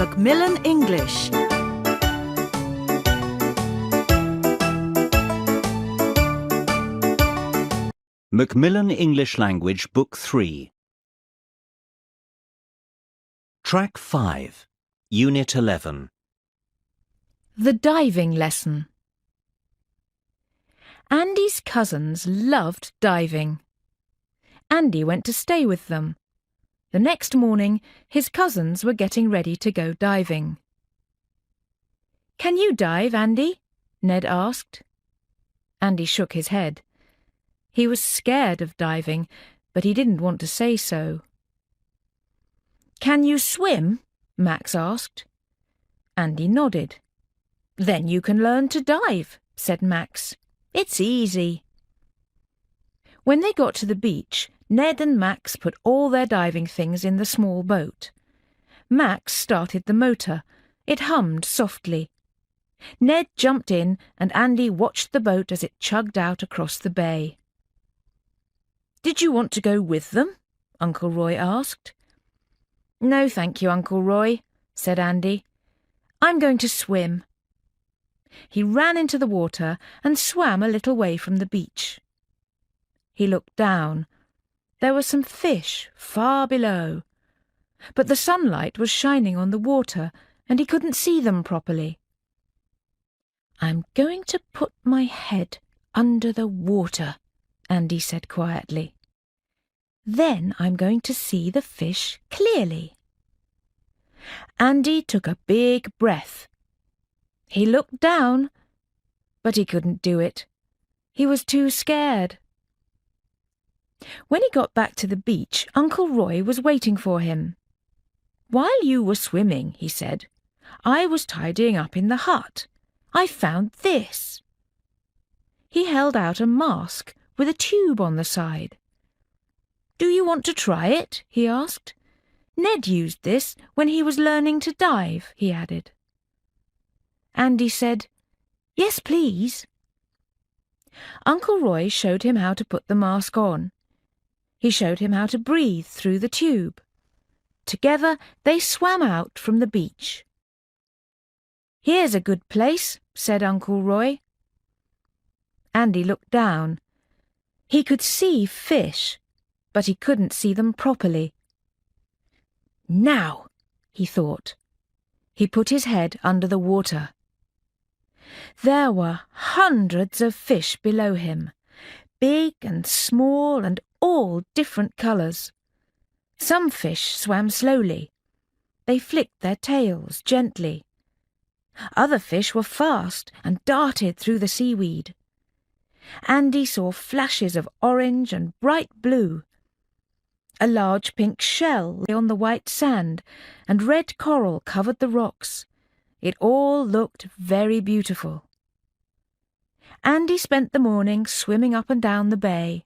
Macmillan English. Macmillan English Language Book 3. Track 5, Unit 11. The diving lesson. Andy's cousins loved diving. Andy went to stay with them. The next morning, his cousins were getting ready to go diving. "Can you dive, Andy?" Ned asked. Andy shook his head. He was scared of diving, but he didn't want to say so. "Can you swim?" Max asked. Andy nodded. "Then you can learn to dive," said Max. "It's easy." When they got to the beach, Ned and Max put all their diving things in the small boat. Max started the motor. It hummed softly. Ned jumped in and Andy watched the boat as it chugged out across the bay. "Did you want to go with them?" Uncle Roy asked. "No, thank you, Uncle Roy," said Andy. "I'm going to swim." He ran into the water and swam a little way from the beach. He looked down. There were some fish far below, but the sunlight was shining on the water and he couldn't see them properly. "I'm going to put my head under the water," Andy said quietly. "Then I'm going to see the fish clearly." Andy took a big breath. He looked down, but he couldn't do it. He was too scared. When he got back to the beach, Uncle Roy was waiting for him. "While you were swimming," he said, "I was tidying up in the hut. I found this." He held out a mask with a tube on the side. "Do you want to try it?" he asked. "Ned used this when he was learning to dive," he added. Andy said, "Yes, please." Uncle Roy showed him how to put the mask on. He showed him how to breathe through the tube. Together they swam out from the beach. "Here's a good place," said Uncle Roy. Andy looked down. He could see fish, but he couldn't see them properly. "Now," he thought. He put his head under the water. There were hundreds of fish below him, big and small and all different colours. Some fish swam slowly. They flicked their tails gently. Other fish were fast and darted through the seaweed. Andy saw flashes of orange and bright blue. A large pink shell lay on the white sand, and red coral covered the rocks. It all looked very beautiful. Andy spent the morning swimming up and down the bay.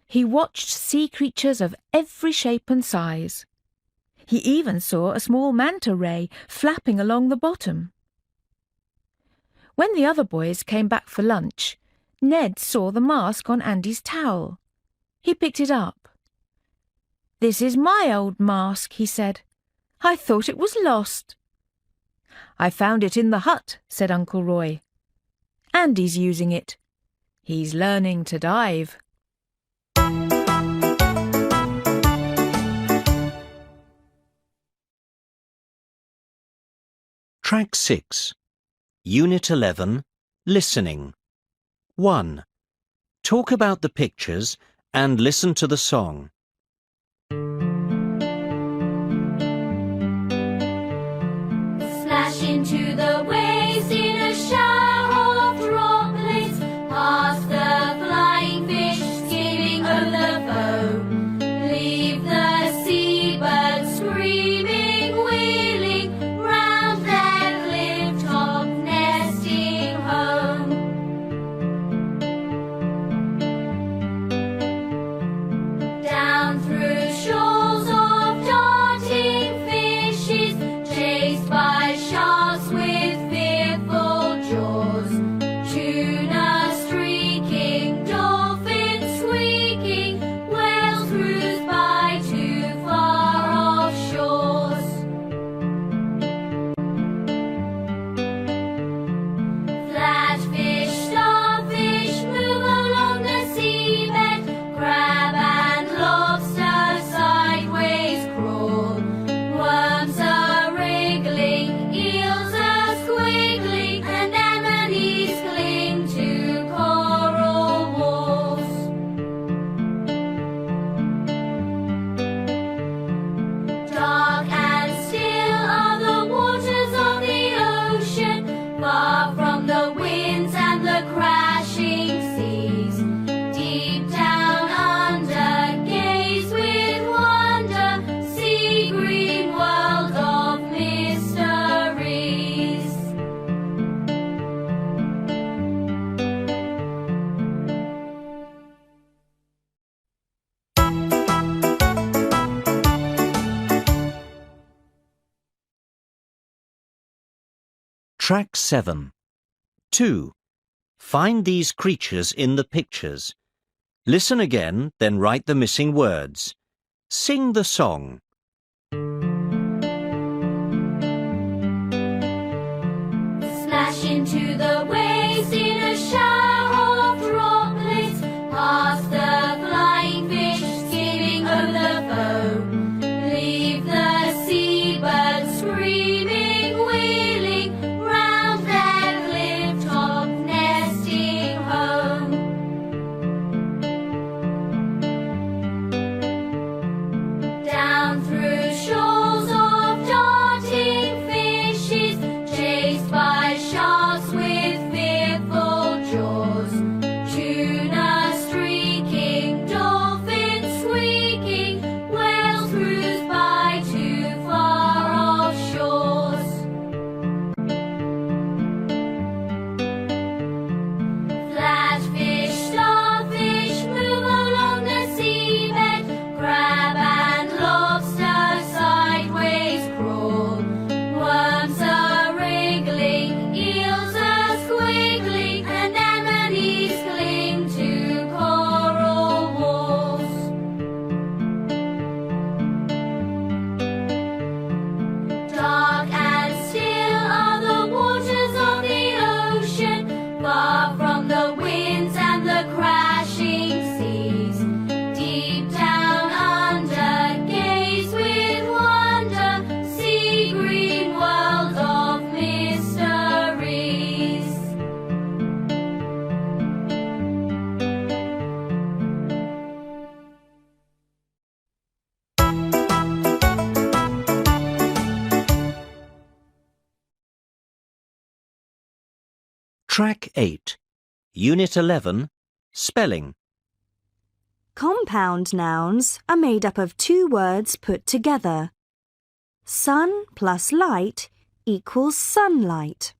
He watched sea creatures of every shape and size. He even saw a small manta ray flapping along the bottom. When the other boys came back for lunch, Ned saw the mask on Andy's towel. He picked it up. "This is my old mask," he said. "I thought it was lost." "I found it in the hut," said Uncle Roy. "Andy's using it. He's learning to dive." Track 6, Unit 11, Listening. 1. Talk about the pictures and listen to the song. Splash into the waves in a shower of droplets, past the flying fish skimming over the foam. Leave the seabirds screaming, wheeling round their cliff top, nesting home. Down Track 7. 2. Find these creatures in the pictures. Listen again, then write the missing words. Sing the song. Splash into the waves in a shower of droplets, past the flying fish skimming over the foam. Leave the seabirds screaming, wheeling round their cliff-top nesting home. Down through shoals of darting fishes, chased by sharks with fearful jaws. Tuna streaking, dolphins squeaking, whales cruise by too far off shores. Flatfish, starfish move along the seabed, crab and lobster sideways crawl. Worms are wriggling, eels are squiggling, anemones cling to coral walls. Dark and still are the waters of the ocean, far from the winds and the crashing seas. Deep down under, gaze with wonder, sea green world of mysteries. Track 8. Unit 11. Spelling. Compound nouns are made up of two words put together. Sun plus light equals sunlight.